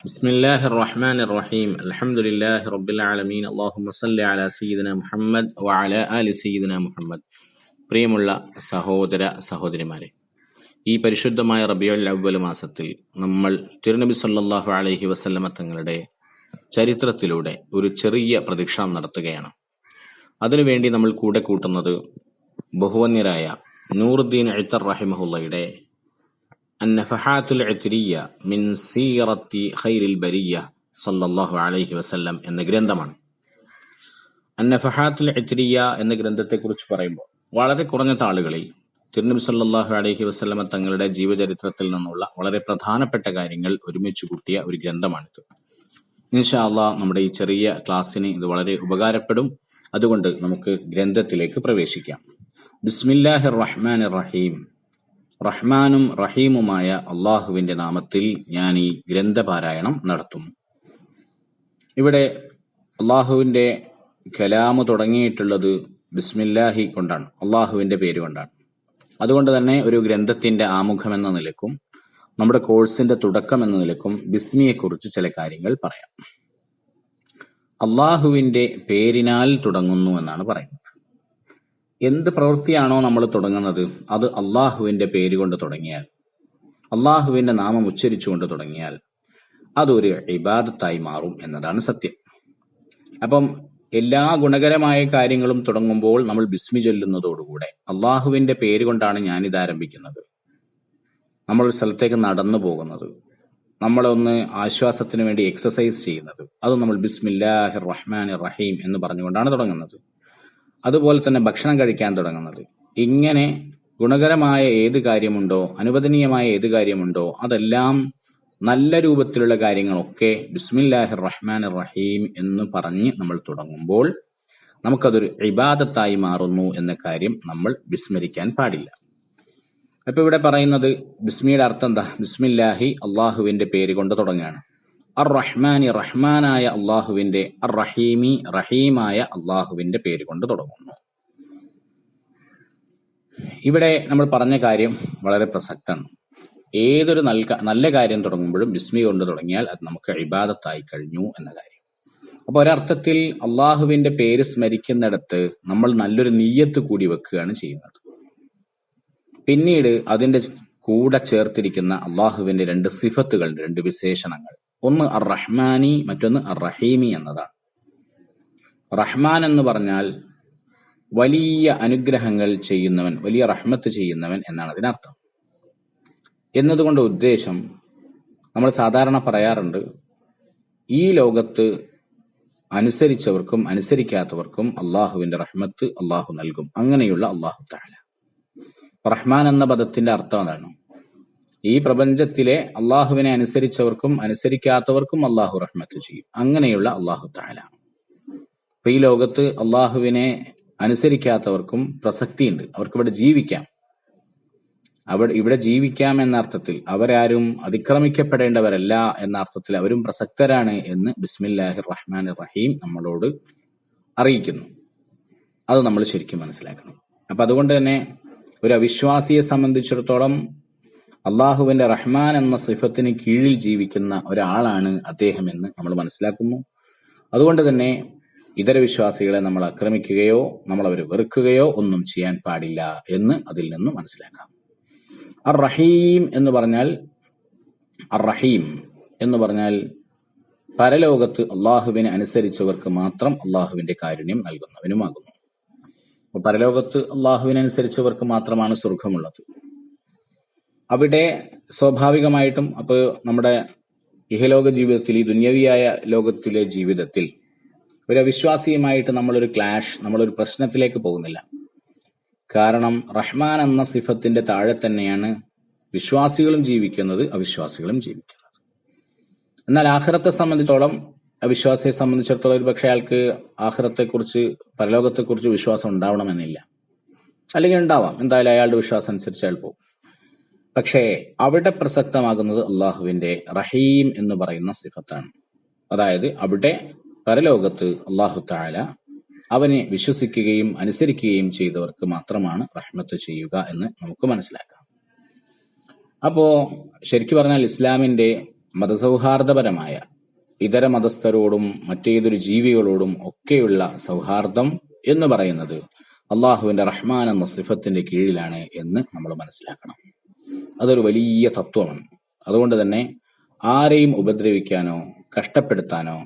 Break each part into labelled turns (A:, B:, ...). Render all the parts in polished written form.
A: بسم الله الرحمن الرحيم الحمد لله رب العالمين اللهم صل على سيدنا മുഹമ്മദ് وعلى آل سيدنا മുഹമ്മദ്. പ്രിയമുള്ള സഹോദര സഹോദരിമാരെ, ഈ പരിശുദ്ധമായ റബീഉൽ അവ്വൽ മാസത്തിൽ നമ്മൾ തിരുനബി സല്ലല്ലാഹു അലൈഹി വസല്ലമ തങ്ങളുടെ ചരിത്രത്തിലൂടെ ഒരു ചെറിയ പ്രദക്ഷിണം നടത്തുകയാണ്. അതിനുവേണ്ടി നമ്മൾ കൂടെ കൂട്ടുന്നത് ബഹുവന്യരായ നൂറുദ്ദീൻ ഇത്തർ റഹിമഹുള്ളയുടെ അന്നഫഹാത്തുൽ ഇത്രിയ്യ മിൻ സീറത്തി ഖൈറിൽ ബരിയ്യ സല്ലല്ലാഹു അലൈഹി വസല്ലം എന്ന ഗ്രന്ഥമാണ്. അന്നഫഹാത്തുൽ ഇത്രിയ്യ എന്ന ഗ്രന്ഥത്തെക്കുറിച്ച് പറയുമ്പോൾ വളരെ കുറഞ്ഞ താളുകളിൽ തിരുനബി സല്ലല്ലാഹു അലൈഹി വസല്ലമ തങ്ങളുടെ ജീവചരിത്രത്തിൽ നിന്നുള്ള വളരെ പ്രധാനപ്പെട്ട കാര്യങ്ങൾ ഒരുമിച്ച് കൂട്ടിയ ഒരു ഗ്രന്ഥമാണിത്. ഇൻഷാ അല്ലാഹ് നമ്മുടെ ഈ ചെറിയ ക്ലാസ്സിന് ഇത് വളരെ ഉപകാരപ്പെടും. അതുകൊണ്ട് നമുക്ക് ഗ്രന്ഥത്തിലേക്ക് പ്രവേശിക്കാം. ബിസ്മില്ലാഹിർ റഹ്മാനിർ റഹീം. റഹ്മാനും റഹീമുമായ അള്ളാഹുവിന്റെ നാമത്തിൽ ഞാൻ ഈ ഗ്രന്ഥപാരായണം നടത്തുന്നു. ഇവിടെ അള്ളാഹുവിന്റെ കലാമ് തുടങ്ങിയിട്ടുള്ളത് ബിസ്മില്ലാഹി കൊണ്ടാണ്, അള്ളാഹുവിന്റെ പേര് കൊണ്ടാണ്. അതുകൊണ്ട് തന്നെ ഒരു ഗ്രന്ഥത്തിന്റെ ആമുഖം എന്ന നിലക്കും നമ്മുടെ കോഴ്സിന്റെ തുടക്കം എന്ന നിലക്കും ബിസ്മിയെക്കുറിച്ച് ചില കാര്യങ്ങൾ പറയാം. അള്ളാഹുവിന്റെ പേരിനാൽ തുടങ്ങുന്നു എന്നാണ് പറയുന്നത്. എന്ത് പ്രവൃത്തിയാണോ നമ്മൾ തുടങ്ങുന്നത് അത് അള്ളാഹുവിന്റെ പേര് കൊണ്ട് തുടങ്ങിയാൽ, അള്ളാഹുവിന്റെ നാമം ഉച്ചരിച്ചുകൊണ്ട് തുടങ്ങിയാൽ അതൊരു ഇബാദത്തായി മാറും എന്നതാണ് സത്യം. അപ്പം എല്ലാ ഗുണകരമായ കാര്യങ്ങളും തുടങ്ങുമ്പോൾ നമ്മൾ ബിസ്മി ചൊല്ലുന്നതോടുകൂടെ അള്ളാഹുവിന്റെ പേര് കൊണ്ടാണ് ഞാനിത് ആരംഭിക്കുന്നത്, നമ്മളൊരു സ്ഥലത്തേക്ക് നടന്നു പോകുന്നത്, നമ്മളൊന്ന് ആശ്വാസത്തിന് വേണ്ടി എക്സസൈസ് ചെയ്യുന്നത്, അത് നമ്മൾ ബിസ്മില്ലാഹിർ റഹ്മാനിർ റഹീം എന്ന് പറഞ്ഞുകൊണ്ടാണ് തുടങ്ങുന്നത്. അതുപോലെ തന്നെ ഭക്ഷണം കഴിക്കാൻ തുടങ്ങുന്നത്. ഇങ്ങനെ ഗുണകരമായ ഏത് കാര്യമുണ്ടോ, അനുവദനീയമായ ഏത് കാര്യമുണ്ടോ അതെല്ലാം നല്ല രൂപത്തിലുള്ള കാര്യങ്ങളൊക്കെ ബിസ്മില്ലാഹിർ റഹ്മാനിർ റഹീം എന്ന് പറഞ്ഞ് നമ്മൾ തുടങ്ങുമ്പോൾ നമുക്കതൊരു ഇബാദത്തായി മാറുന്നു എന്ന കാര്യം നമ്മൾ വിസ്മരിക്കാൻ പാടില്ല. അപ്പൊ ഇവിടെ പറയുന്നത് ബിസ്മിയുടെ അർത്ഥം എന്താ? ബിസ്മില്ലാഹി അള്ളാഹുവിന്റെ പേര് കൊണ്ട് തുടങ്ങുകയാണ്. അർ റഹ്മാനി റഹ്മാനായ അള്ളാഹുവിന്റെ, അർ റഹീമി റഹീമായ അള്ളാഹുവിന്റെ പേര് കൊണ്ട് തുടങ്ങുന്നു. ഇവിടെ നമ്മൾ പറഞ്ഞ കാര്യം വളരെ പ്രസക്തമാണ്. ഏതൊരു നല്ല കാര്യം തുടങ്ങുമ്പോഴും ബിസ്മി കൊണ്ട് തുടങ്ങിയാൽ അത് നമുക്ക് ഇബാദത്തായി കഴിഞ്ഞു എന്ന കാര്യം. അപ്പൊ ഒരർത്ഥത്തിൽ അള്ളാഹുവിന്റെ പേര് സ്മരിക്കുന്നിടത്ത് നമ്മൾ നല്ലൊരു നിയ്യത്ത് കൂടി വെക്കുകയാണ് ചെയ്യുന്നത്. പിന്നീട് അതിന്റെ കൂടെ ചേർത്തിരിക്കുന്ന അള്ളാഹുവിന്റെ രണ്ട് സിഫത്തുകൾ, രണ്ട് വിശേഷണങ്ങൾ, ഒന്ന് അർ റഹ്മാനി, മറ്റൊന്ന് അർ റഹീമി എന്നതാണ്. റഹ്മാൻ എന്ന് പറഞ്ഞാൽ വലിയ അനുഗ്രഹങ്ങൾ ചെയ്യുന്നവൻ, വലിയ റഹ്മത്ത് ചെയ്യുന്നവൻ എന്നാണ് അതിനർത്ഥം. എന്നതുകൊണ്ട് ഉദ്ദേശം നമ്മൾ സാധാരണ പറയാറുണ്ട്, ഈ ലോകത്ത് അനുസരിച്ചവർക്കും അനുസരിക്കാത്തവർക്കും അള്ളാഹുവിന്റെ റഹ്മത്ത് അള്ളാഹു നൽകും. അങ്ങനെയുള്ള അള്ളാഹു തആല. റഹ്മാൻ എന്ന പദത്തിന്റെ അർത്ഥം അതാണ്. ഈ പ്രപഞ്ചത്തിലെ അള്ളാഹുവിനെ അനുസരിച്ചവർക്കും അനുസരിക്കാത്തവർക്കും അള്ളാഹു റഹ്മത്ത് ചെയ്യും. അങ്ങനെയുള്ള അള്ളാഹു തആല. അപ്പൊ ഈ ലോകത്ത് അള്ളാഹുവിനെ അനുസരിക്കാത്തവർക്കും പ്രസക്തിയുണ്ട്. അവർക്ക് ഇവിടെ ജീവിക്കാം. ഇവിടെ ജീവിക്കാം എന്ന അർത്ഥത്തിൽ അവരാരും അതിക്രമിക്കപ്പെടേണ്ടവരല്ല എന്ന അർത്ഥത്തിൽ അവരും പ്രസക്തരാണ് എന്ന് ബിസ്മില്ലാഹിർ റഹ്മാനിർ റഹീം നമ്മളോട് അറിയിക്കുന്നു. അത് നമ്മൾ ശരിക്കും മനസ്സിലാക്കണം. അപ്പൊ അതുകൊണ്ട് തന്നെ ഒരു അവിശ്വാസിയെ സംബന്ധിച്ചിടത്തോളം അള്ളാഹുവിന്റെ റഹ്മാൻ എന്ന സിഫത്തിന് കീഴിൽ ജീവിക്കുന്ന ഒരാളാണ് അദ്ദേഹം എന്ന് നമ്മൾ മനസ്സിലാക്കുന്നു. അതുകൊണ്ട് തന്നെ ഇതര വിശ്വാസികളെ നമ്മൾ ആക്രമിക്കുകയോ നമ്മൾ അവരെ വെറുക്കുകയോ ഒന്നും ചെയ്യാൻ പാടില്ല എന്ന് അതിൽ നിന്ന് മനസ്സിലാക്കാം. അർ റഹീം എന്ന് പറഞ്ഞാൽ, അർ റഹീം എന്ന് പറഞ്ഞാൽ പരലോകത്ത് അള്ളാഹുവിനെ അനുസരിച്ചവർക്ക് മാത്രം അള്ളാഹുവിന്റെ കാരുണ്യം നൽകുന്നവനുമാകുന്നു. അപ്പൊ പരലോകത്ത് അള്ളാഹുവിനെ അനുസരിച്ചവർക്ക് മാത്രമാണ് സ്വർഗമുള്ളത്. അവിടെ സ്വാഭാവികമായിട്ടും അപ്പൊ നമ്മുടെ ഇഹലോക ജീവിതത്തിൽ, ഈ ദുന്യവിയായ ലോകത്തിലെ ജീവിതത്തിൽ ഒരു അവിശ്വാസിയുമായിട്ട് നമ്മളൊരു പ്രശ്നത്തിലേക്ക് പോകുന്നില്ല. കാരണം റഹ്മാൻ എന്ന സിഫത്തിന്റെ താഴെ തന്നെയാണ് വിശ്വാസികളും ജീവിക്കുന്നത്, അവിശ്വാസികളും ജീവിക്കുന്നത്. എന്നാൽ ആഖിറത്തെ സംബന്ധിച്ചോളം, അവിശ്വാസിയെ സംബന്ധിച്ചിടത്തോളം ഒരു പക്ഷെ അയാൾക്ക് ആഖിറത്തെക്കുറിച്ച്, പരലോകത്തെക്കുറിച്ച് വിശ്വാസം ഉണ്ടാവണമെന്നില്ല, അല്ലെങ്കിൽ ഉണ്ടാവാം. എന്തായാലും അയാളുടെ വിശ്വാസം അനുസരിച്ച് അയാൾ പോകും. പക്ഷേ അവിടെ പ്രസക്തമാകുന്നത് അള്ളാഹുവിന്റെ റഹീം എന്ന് പറയുന്ന സിഫത്താണ്. അതായത് അവിടെ പരലോകത്ത് അള്ളാഹു തആല അവനെ വിശ്വസിക്കുകയും അനുസരിക്കുകയും ചെയ്തവർക്ക് മാത്രമാണ് റഹ്മത്ത് ചെയ്യുക എന്ന് നമുക്ക് മനസ്സിലാക്കാം. അപ്പോ ശരിക്കു പറഞ്ഞാൽ ഇസ്ലാമിന്റെ മതസൗഹാർദ്ദപരമായ ഇതര മതസ്ഥരോടും മറ്റേതൊരു ജീവികളോടും ഒക്കെയുള്ള സൗഹാർദ്ദം എന്ന് പറയുന്നത് അള്ളാഹുവിന്റെ റഹ്മാൻ എന്ന സിഫത്തിന്റെ കീഴിലാണ് എന്ന് നമ്മൾ മനസ്സിലാക്കണം. അതൊരു വലിയ തത്വമാണ്. അതുകൊണ്ട് തന്നെ ആരെയും ഉപദ്രവിക്കാനോ കഷ്ടപ്പെടുത്താനോ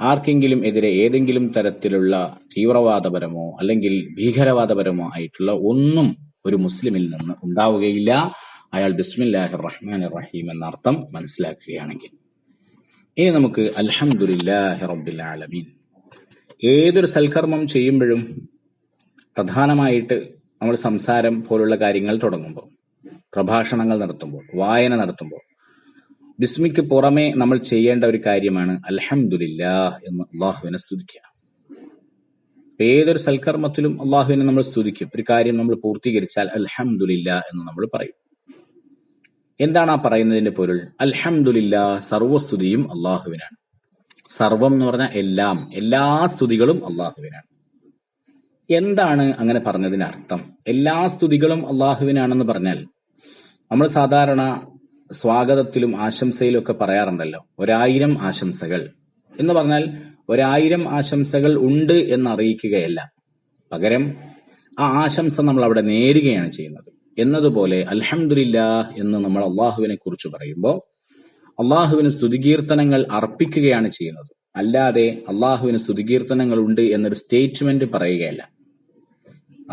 A: ആർക്കെങ്കിലും എതിരെ ഏതെങ്കിലും തരത്തിലുള്ള തീവ്രവാദപരമോ അല്ലെങ്കിൽ ഭീകരവാദപരമോ ആയിട്ടുള്ള ഒന്നും ഒരു മുസ്ലിമിൽ നിന്ന് ഉണ്ടാവുകയില്ല, അയാൾ ബിസ്മില്ലാഹിർ റഹ്മാനിർ റഹീം എന്ന അർത്ഥം മനസ്സിലാക്കുകയാണെങ്കിൽ. ഇനി നമുക്ക് അൽഹംദുലില്ലാഹി റബ്ബിൽ ആലമീൻ. ഏതൊരു സൽക്കർമ്മം ചെയ്യുമ്പോഴും പ്രധാനമായിട്ട് നമ്മൾ സംസാരം പോലുള്ള കാര്യങ്ങൾ തുടങ്ങുമ്പോൾ, പ്രഭാഷണങ്ങൾ നടത്തുമ്പോൾ, വായന നടത്തുമ്പോൾ ബിസ്മിക്ക് പുറമെ നമ്മൾ ചെയ്യേണ്ട ഒരു കാര്യമാണ് അൽഹംദുലില്ലാഹ് എന്ന് അള്ളാഹുവിനെ സ്തുതിക്കുക. ഏതൊരു സൽക്കർമ്മത്തിലും അള്ളാഹുവിനെ നമ്മൾ സ്തുതിക്കും. ഒരു കാര്യം നമ്മൾ പൂർത്തീകരിച്ചാൽ അൽഹംദുലില്ലാഹ് എന്ന് നമ്മൾ പറയും. എന്താണ് ആ പറയുന്നതിന്റെ പൊരുൾ? അൽഹംദുലില്ലാഹ്, സർവസ്തുതിയും അള്ളാഹുവിനാണ്. സർവം എന്ന് പറഞ്ഞാൽ എല്ലാം, എല്ലാ സ്തുതികളും അള്ളാഹുവിനാണ്. എന്താണ് അങ്ങനെ പറഞ്ഞതിന് അർത്ഥം? എല്ലാ സ്തുതികളും അള്ളാഹുവിനാണെന്ന് പറഞ്ഞാൽ നമ്മൾ സാധാരണ സ്വാഗതത്തിലും ആശംസയിലും ഒക്കെ പറയാറുണ്ടല്ലോ 1000 ആശംസകൾ എന്ന് പറഞ്ഞാൽ 1000 ആശംസകൾ ഉണ്ട് എന്ന് അറിയിക്കുകയല്ല, പകരം ആ ആശംസ നമ്മൾ അവിടെ നേരുകയാണ് ചെയ്യുന്നത്. എന്നതുപോലെ അൽഹംദുലില്ലാഹ് എന്ന് നമ്മൾ അള്ളാഹുവിനെ കുറിച്ച് പറയുമ്പോൾ അള്ളാഹുവിന് സ്തുതികീർത്തനങ്ങൾ അർപ്പിക്കുകയാണ് ചെയ്യുന്നത്, അല്ലാതെ അള്ളാഹുവിന് സ്തുതികീർത്തനങ്ങൾ ഉണ്ട് എന്നൊരു സ്റ്റേറ്റ്മെന്റ് പറയുകയല്ല.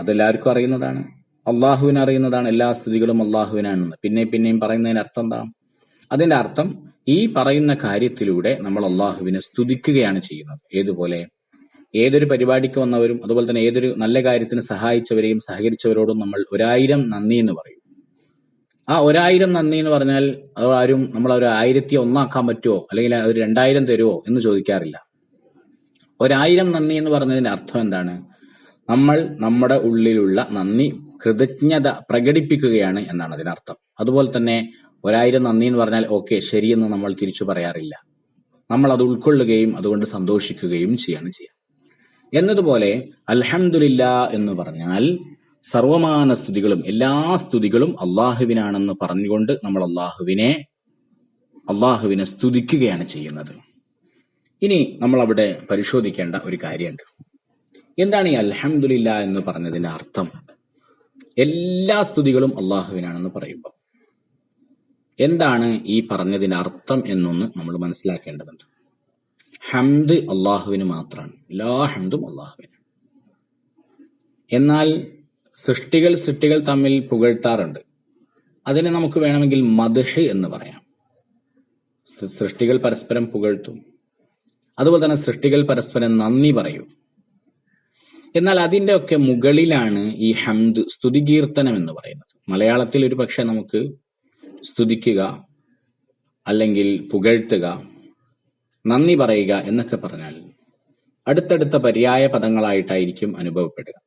A: അതെല്ലാവർക്കും അറിയുന്നതാണ്, അള്ളാഹുവിന് അറിയുന്നതാണ് എല്ലാ സ്തുതികളും അള്ളാഹുവിനാണെന്ന്. പിന്നെയും പറയുന്നതിന് അർത്ഥം എന്താ? അതിന്റെ അർത്ഥം ഈ പറയുന്ന കാര്യത്തിലൂടെ നമ്മൾ അള്ളാഹുവിനെ സ്തുതിക്കുകയാണ് ചെയ്യുന്നത്. ഏതുപോലെ? ഏതൊരു പരിപാടിക്ക് വന്നവരും അതുപോലെ തന്നെ ഏതൊരു നല്ല കാര്യത്തിന് സഹായിച്ചവരെയും സഹകരിച്ചവരോടും നമ്മൾ 1000 നന്ദി എന്ന് പറയും. ആ 1000 നന്ദി എന്ന് പറഞ്ഞാൽ അത് ആരും നമ്മൾ ഒരു 1001 ആക്കാൻ പറ്റുമോ അല്ലെങ്കിൽ ഒരു 2000 തരുമോ എന്ന് ചോദിക്കാറില്ല. 1000 നന്ദി എന്ന് പറഞ്ഞതിന്റെ അർത്ഥം എന്താണ്? നമ്മൾ നമ്മുടെ ഉള്ളിലുള്ള നന്ദി, കൃതജ്ഞത പ്രകടിപ്പിക്കുകയാണ് എന്നാണ് അതിനർത്ഥം. അതുപോലെ തന്നെ 1000 നന്ദി എന്ന് പറഞ്ഞാൽ ഓക്കെ ശരിയെന്ന് നമ്മൾ തിരിച്ചു പറയാറില്ല. നമ്മൾ അത് ഉൾക്കൊള്ളുകയും അതുകൊണ്ട് സന്തോഷിക്കുകയും ചെയ്യാണ് ചെയ്യുക. എന്നതുപോലെ അൽഹംദുലില്ലാ എന്ന് പറഞ്ഞാൽ സർവമാന സ്തുതികളും എല്ലാ സ്തുതികളും അള്ളാഹുവിനാണെന്ന് പറഞ്ഞുകൊണ്ട് നമ്മൾ അള്ളാഹുവിനെ സ്തുതിക്കുകയാണ് ചെയ്യുന്നത്. ഇനി നമ്മൾ അവിടെ പരിശോധിക്കേണ്ട ഒരു കാര്യമുണ്ട്. എന്താണ് ഈ അൽഹംദുലില്ലാ എന്ന് പറഞ്ഞതിന്റെ അർത്ഥം? എല്ലാ സ്തുതികളും അള്ളാഹുവിനാണെന്ന് പറയുമ്പോൾ എന്താണ് ഈ പറഞ്ഞതിന്റെ അർത്ഥം എന്നൊന്ന് നമ്മൾ മനസ്സിലാക്കേണ്ടതുണ്ട്. ഹംദ് അള്ളാഹുവിന് മാത്രമാണ്, എല്ലാ ഹംദും അള്ളാഹുവിന്. എന്നാൽ സൃഷ്ടികൾ തമ്മിൽ പുകഴ്ത്താറുണ്ട്. അതിനെ നമുക്ക് വേണമെങ്കിൽ മദ്ഹ് എന്ന് പറയാം. സൃഷ്ടികൾ പരസ്പരം പുകഴ്ത്തും, അതുപോലെ തന്നെ സൃഷ്ടികൾ പരസ്പരം നന്ദി പറയും. എന്നാൽ അതിന്റെ ഒക്കെ മുകളിലാണ് ഈ ഹംദ്, സ്തുതികീർത്തനം എന്ന് പറയുന്നത്. മലയാളത്തിൽ ഒരു പക്ഷെ നമുക്ക് സ്തുതിക്കുക അല്ലെങ്കിൽ പുകഴ്ത്തുക, നന്ദി പറയുക എന്നൊക്കെ പറഞ്ഞാൽ അടുത്തടുത്ത പര്യായ പദങ്ങളായിട്ടായിരിക്കും അനുഭവപ്പെടുക.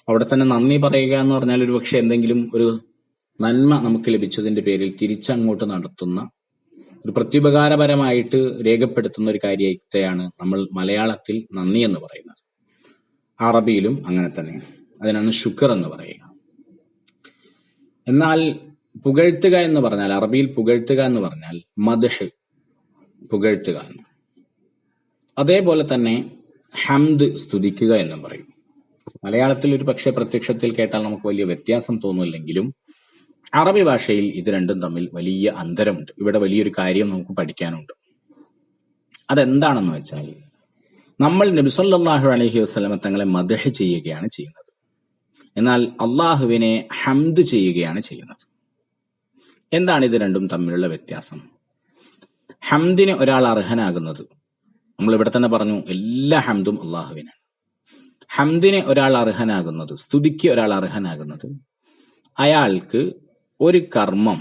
A: അവിടെ തന്നെ നന്ദി പറയുക എന്ന് പറഞ്ഞാൽ ഒരു പക്ഷെ എന്തെങ്കിലും ഒരു നന്മ നമുക്ക് ലഭിച്ചതിന്റെ പേരിൽ തിരിച്ചങ്ങോട്ട് നടത്തുന്ന ഒരു പ്രത്യുപകാരപരമായിട്ട് രേഖപ്പെടുത്തുന്ന ഒരു കാര്യത്തെയാണ് നമ്മൾ മലയാളത്തിൽ നന്ദി എന്ന് പറയുന്നത്. അറബിയിലും അങ്ങനെ തന്നെ, അതിനാണ് ശുക്ർ എന്ന് പറയുക. എന്നാൽ പുകഴ്ത്തുക എന്ന് പറഞ്ഞാൽ, അറബിയിൽ പുകഴ്ത്തുക എന്ന് പറഞ്ഞാൽ മദ്ഹ്, പുകഴ്ത്തുക എന്ന്. അതേപോലെ തന്നെ ഹംദ്, സ്തുതിക്കുക എന്നും പറയും. മലയാളത്തിൽ ഒരു പക്ഷേ പ്രത്യക്ഷത്തിൽ കേട്ടാൽ നമുക്ക് വലിയ വ്യത്യാസം തോന്നില്ലെങ്കിലും അറബി ഭാഷയിൽ ഇത് രണ്ടും തമ്മിൽ വലിയ അന്തരമുണ്ട്. ഇവിടെ വലിയൊരു കാര്യം നമുക്ക് പഠിക്കാനുണ്ട്. അതെന്താണെന്ന് വെച്ചാൽ നമ്മൾ നബി സല്ലല്ലാഹു അലൈഹി വസല്ലമ തങ്ങളെ മദ്ഹ് ചെയ്യുകയാണ് ചെയ്യുന്നത്, എന്നാൽ അള്ളാഹുവിനെ ഹംദ് ചെയ്യുകയാണ് ചെയ്യുന്നത്. എന്താണ് ഇത് രണ്ടും തമ്മിലുള്ള വ്യത്യാസം? ഹംദിന് ഒരാൾ അർഹനാകുന്നത്, നമ്മൾ ഇവിടെ തന്നെ പറഞ്ഞു എല്ലാ ഹംദും അള്ളാഹുവിനാണ്. ഹംദിന് ഒരാൾ അർഹനാകുന്നത്, സ്തുതിക്ക് ഒരാൾ അർഹനാകുന്നത് അയാൾക്ക് ഒരു കർമ്മം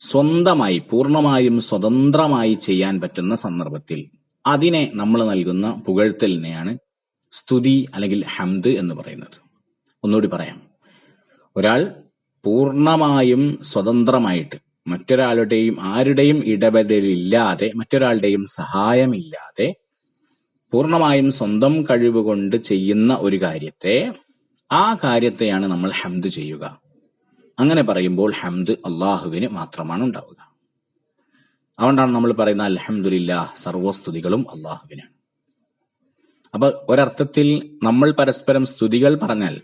A: സ്വന്തമായി പൂർണ്ണമായും സ്വതന്ത്രമായി ചെയ്യാൻ പറ്റുന്ന സന്ദർഭത്തിൽ അതിനെ നമ്മൾ നൽകുന്ന പുകഴ്ത്തലിനെയാണ് സ്തുതി അല്ലെങ്കിൽ ഹംദ് എന്ന് പറയുന്നത്. ഒന്നുകൂടി പറയാം. ഒരാൾ പൂർണ്ണമായും സ്വതന്ത്രമായിട്ട് മറ്റൊരാളുടെയും ആരുടെയും ഇടപെടലില്ലാതെ മറ്റൊരാളുടെയും സഹായമില്ലാതെ പൂർണ്ണമായും സ്വന്തം കഴിവ് കൊണ്ട് ചെയ്യുന്ന ഒരു കാര്യത്തെ, ആ കാര്യത്തെയാണ് നമ്മൾ ഹംദ് ചെയ്യുക. അങ്ങനെ പറയുമ്പോൾ ഹംദ് അള്ളാഹുവിന് മാത്രമാണ് ഉണ്ടാവുക. അതുകൊണ്ടാണ് നമ്മൾ പറയുന്ന അൽഹംദുലില്ലാഹ്, സർവ്വസ്തുതികളും അള്ളാഹുവിനാണ്. അപ്പൊ ഒരർത്ഥത്തിൽ നമ്മൾ പരസ്പരം സ്തുതികൾ പറഞ്ഞാൽ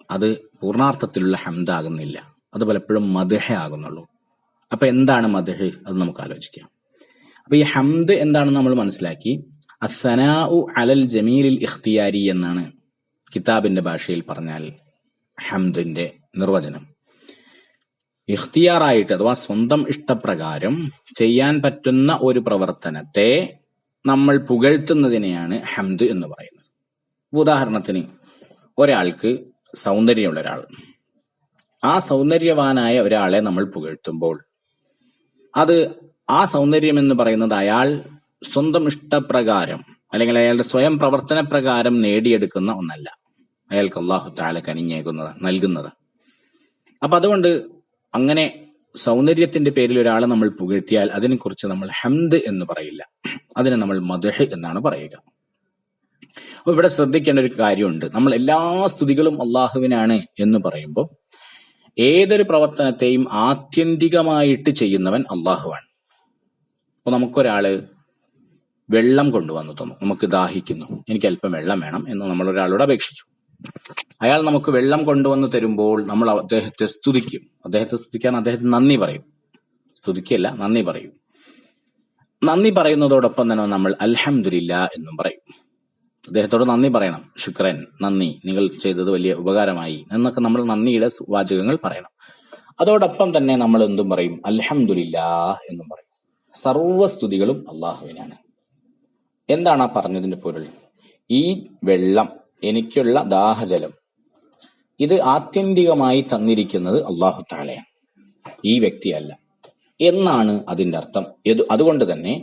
A: അത് പൂർണ്ണാർത്ഥത്തിലുള്ള ഹംദാകുന്നില്ല, അത് പലപ്പോഴും മദ്ഹ ആകുന്നുള്ളൂ. അപ്പൊ എന്താണ് മദ്ഹ്? അത് നമുക്ക് ആലോചിക്കാം. അപ്പൊ ഈ ഹംദ് എന്താണെന്ന് നമ്മൾ മനസ്സിലാക്കി. അസ്സനാഉ അലൽ ജമീലിൽ ഇഖ്തിയാരി എന്നാണ് കിതാബിന്റെ ഭാഷയിൽ പറഞ്ഞാൽ ഹംദിന്റെ നിർവചനം. ഇഖ്തിയാറായിട്ട് അഥവാ സ്വന്തം ഇഷ്ടപ്രകാരം ചെയ്യാൻ പറ്റുന്ന ഒരു പ്രവർത്തനത്തെ നമ്മൾ പുകഴ്ത്തുന്നതിനെയാണ് ഹംദ് എന്ന് പറയുന്നത്. ഉദാഹരണത്തിന്, ഒരാൾക്ക് സൗന്ദര്യമുള്ള ഒരാൾ, ആ സൗന്ദര്യവാനായ ഒരാളെ നമ്മൾ പുകഴ്ത്തുമ്പോൾ അത് ആ സൗന്ദര്യം എന്ന് പറയുന്നത് അയാൾ സ്വന്തം ഇഷ്ടപ്രകാരം അല്ലെങ്കിൽ അയാളുടെ സ്വയം പ്രവർത്തന പ്രകാരം നേടിയെടുക്കുന്ന ഒന്നല്ല, അയാൾക്ക് അല്ലാഹു തആല കനിഞ്ഞേകുന്നത്, നൽകുന്നത്. അപ്പൊ അതുകൊണ്ട് അങ്ങനെ സൗന്ദര്യത്തിന്റെ പേരിൽ ഒരാളെ നമ്മൾ പുകഴ്ത്തിയാൽ അതിനെക്കുറിച്ച് നമ്മൾ ഹംദ് എന്ന് പറയില്ല, അതിനെ നമ്മൾ മദ്ഹ് എന്നാണ് പറയുക. അപ്പൊ ഇവിടെ ശ്രദ്ധിക്കേണ്ട ഒരു കാര്യമുണ്ട്. നമ്മൾ എല്ലാ സ്തുതികളും അള്ളാഹുവിനാണ് എന്ന് പറയുമ്പോൾ ഏതൊരു പ്രവർത്തനത്തെയും ആത്യന്തികമായിട്ട് ചെയ്യുന്നവൻ അള്ളാഹുവാണ്. അപ്പൊ നമുക്കൊരാള് വെള്ളം കൊണ്ടുവന്നു തന്നു, നമുക്ക് ദാഹിക്കുന്നു, എനിക്ക് അല്പം വെള്ളം വേണം എന്ന് നമ്മൾ ഒരാളോട് അപേക്ഷിച്ചു. അയാൾ നമുക്ക് വെള്ളം കൊണ്ടുവന്ന് തരുമ്പോൾ നമ്മൾ അദ്ദേഹത്തെ സ്തുതിക്കും. അദ്ദേഹത്തെ സ്തുതിക്കാൻ അദ്ദേഹത്തിന് നന്ദി പറയും. സ്തുതിക്കല്ല, നന്ദി പറയും. നന്ദി പറയുന്നതോടൊപ്പം തന്നെ നമ്മൾ അൽഹംദുലില്ലാ എന്നും പറയും. അദ്ദേഹത്തോട് നന്ദി പറയണം. ശുക്രൻ, നന്ദി, നിങ്ങൾ ചെയ്തത് വലിയ ഉപകാരമായി എന്നൊക്കെ നമ്മൾ നന്ദിയുടെ വാചകങ്ങൾ പറയണം. അതോടൊപ്പം തന്നെ നമ്മൾ എന്തും പറയും? അൽഹംദുലില്ലാ എന്നും പറയും. സർവസ്തുതികളും അള്ളാഹുവിനാണ്. എന്താണ് ആ പറഞ്ഞതിന്റെ പൊരുൾ? ഈ വെള്ളം, എനിക്കുള്ള ദാഹജലം, ഇത് ആത്യന്തികമായി തന്നിരിക്കുന്നത് അല്ലാഹു തആലയാണ്, ഈ വ്യക്തിയല്ല എന്നാണ് അതിന്റെ അർത്ഥം. അതുകൊണ്ട് തന്നെ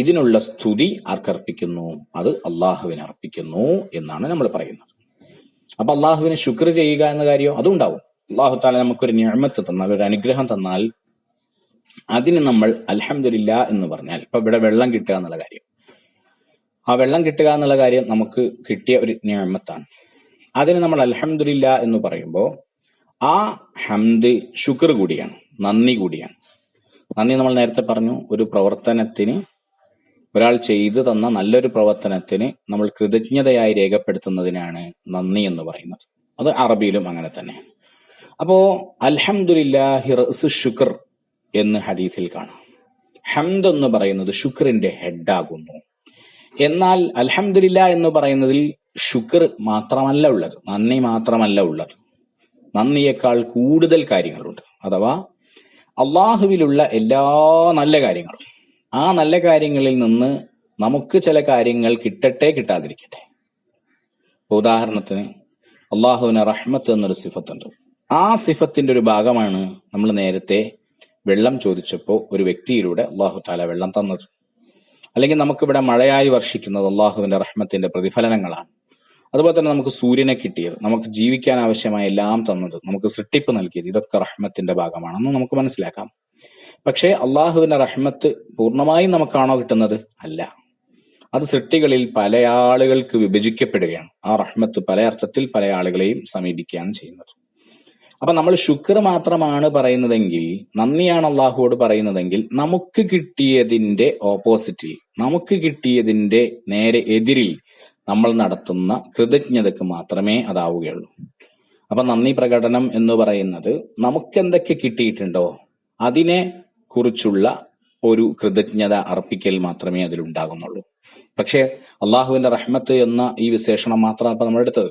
A: ഇതിനുള്ള സ്തുതി ആർക്കർപ്പിക്കുന്നു? അത് അള്ളാഹുവിനെ അർപ്പിക്കുന്നു എന്നാണ് നമ്മൾ പറയുന്നത്. അപ്പൊ അള്ളാഹുവിനെ ശുക്ർ ചെയ്യുക എന്ന കാര്യം അതുണ്ടാവും. അല്ലാഹു തആല നമുക്കൊരു നിഅമത്ത് തന്നാൽ, ഒരു അനുഗ്രഹം തന്നാൽ അതിന് നമ്മൾ അൽഹംദുലില്ലാ എന്ന് പറഞ്ഞാൽ, ഇപ്പൊ ഇവിടെ വെള്ളം കിട്ടുക എന്നുള്ള കാര്യം, ആ വെള്ളം കിട്ടുക എന്നുള്ള കാര്യം നമുക്ക് കിട്ടിയ ഒരു നിഅമത്താണ്. അതിന് നമ്മൾ അൽഹംദുലില്ലാ എന്ന് പറയുമ്പോൾ ആ ഹംദ് ശുക്ർ കൂടിയാണ്, നന്ദി കൂടിയാണ്. നന്ദി നമ്മൾ നേരത്തെ പറഞ്ഞു, ഒരു പ്രവർത്തനത്തിന്, ഒരാൾ ചെയ്തു തന്ന നല്ലൊരു പ്രവർത്തനത്തിന് നമ്മൾ കൃതജ്ഞതയായി രേഖപ്പെടുത്തുന്നതിനാണ് നന്ദി എന്ന് പറയുന്നത്. അത് അറബിയിലും അങ്ങനെ തന്നെ. അപ്പോ അൽഹംദുലില്ലാഹി റഅ്സു ശുക്ർ എന്ന് ഹദീസിൽ കാണാം. ഹംദ് എന്ന് പറയുന്നത് ശുക്രിന്റെ ഹെഡാകുന്നു. എന്നാൽ അൽഹംദുലില്ലാ എന്ന് പറയുന്നതിൽ ശുക്ർ മാത്രമല്ല ഉള്ളത്, നന്ദി മാത്രമല്ല ഉള്ളത്. നന്ദിയേക്കാൾ കൂടുതൽ കാര്യങ്ങളുണ്ട്. അഥവാ അള്ളാഹുവിലുള്ള എല്ലാ നല്ല കാര്യങ്ങളും, ആ നല്ല കാര്യങ്ങളിൽ നിന്ന് നമുക്ക് ചില കാര്യങ്ങൾ കിട്ടട്ടെ കിട്ടാതിരിക്കട്ടെ. ഉദാഹരണത്തിന്, അള്ളാഹുവിന് റഹ്മത്ത് എന്നൊരു സിഫത്തുണ്ട്. ആ സിഫത്തിന്റെ ഒരു ഭാഗമാണ് നമ്മൾ നേരത്തെ വെള്ളം ചോദിച്ചപ്പോൾ ഒരു വ്യക്തിയിലൂടെ അള്ളാഹു തആല വെള്ളം തന്നത്. അല്ലെങ്കിൽ നമുക്കിവിടെ മഴയായി വർഷിക്കുന്നത് അള്ളാഹുവിന്റെ റഹ്മത്തിന്റെ പ്രതിഫലനങ്ങളാണ്. അതുപോലെ തന്നെ നമുക്ക് സൂര്യനെ കിട്ടിയത്, നമുക്ക് ജീവിക്കാൻ ആവശ്യമായ എല്ലാം തന്നത്, നമുക്ക് സൃഷ്ടിപ്പ് നൽകിയത്, ഇതൊക്കെ റഹ്മത്തിന്റെ ഭാഗമാണെന്ന് നമുക്ക് മനസ്സിലാക്കാം. പക്ഷേ അള്ളാഹുവിന്റെ റഹ്മത്ത് പൂർണ്ണമായും നമുക്കാണോ കിട്ടുന്നത്? അല്ല. അത് സൃഷ്ടികളിൽ പല ആളുകൾക്ക് വിഭജിക്കപ്പെടുകയാണ്. ആ റഹ്മത്ത് പല അർത്ഥത്തിൽ പല ആളുകളെയും സമീപിക്കുകയാണ് ചെയ്യുന്നത്. അപ്പൊ നമ്മൾ ശുക്ർ മാത്രമാണ് പറയുന്നതെങ്കിൽ, നന്ദിയാണ് അള്ളാഹുവോട് പറയുന്നതെങ്കിൽ, നമുക്ക് കിട്ടിയതിന്റെ ഓപ്പോസിറ്റിൽ, നമുക്ക് കിട്ടിയതിന്റെ നേരെ എതിരിൽ നമ്മൾ നടത്തുന്ന കൃതജ്ഞതക്ക് മാത്രമേ അതാവുകയുള്ളൂ. അപ്പൊ നന്ദി പ്രകടനം എന്ന് പറയുന്നത് നമുക്ക് എന്തൊക്കെ കിട്ടിയിട്ടുണ്ടോ അതിനെ കുറിച്ചുള്ള ഒരു കൃതജ്ഞത അർപ്പിക്കൽ മാത്രമേ അതിലുണ്ടാകുന്നുള്ളൂ. പക്ഷെ അള്ളാഹുവിന്റെ റഹ്മത്ത് എന്ന ഈ വിശേഷണം മാത്രമാണ് ഇപ്പൊ നമ്മൾ എടുത്തത്.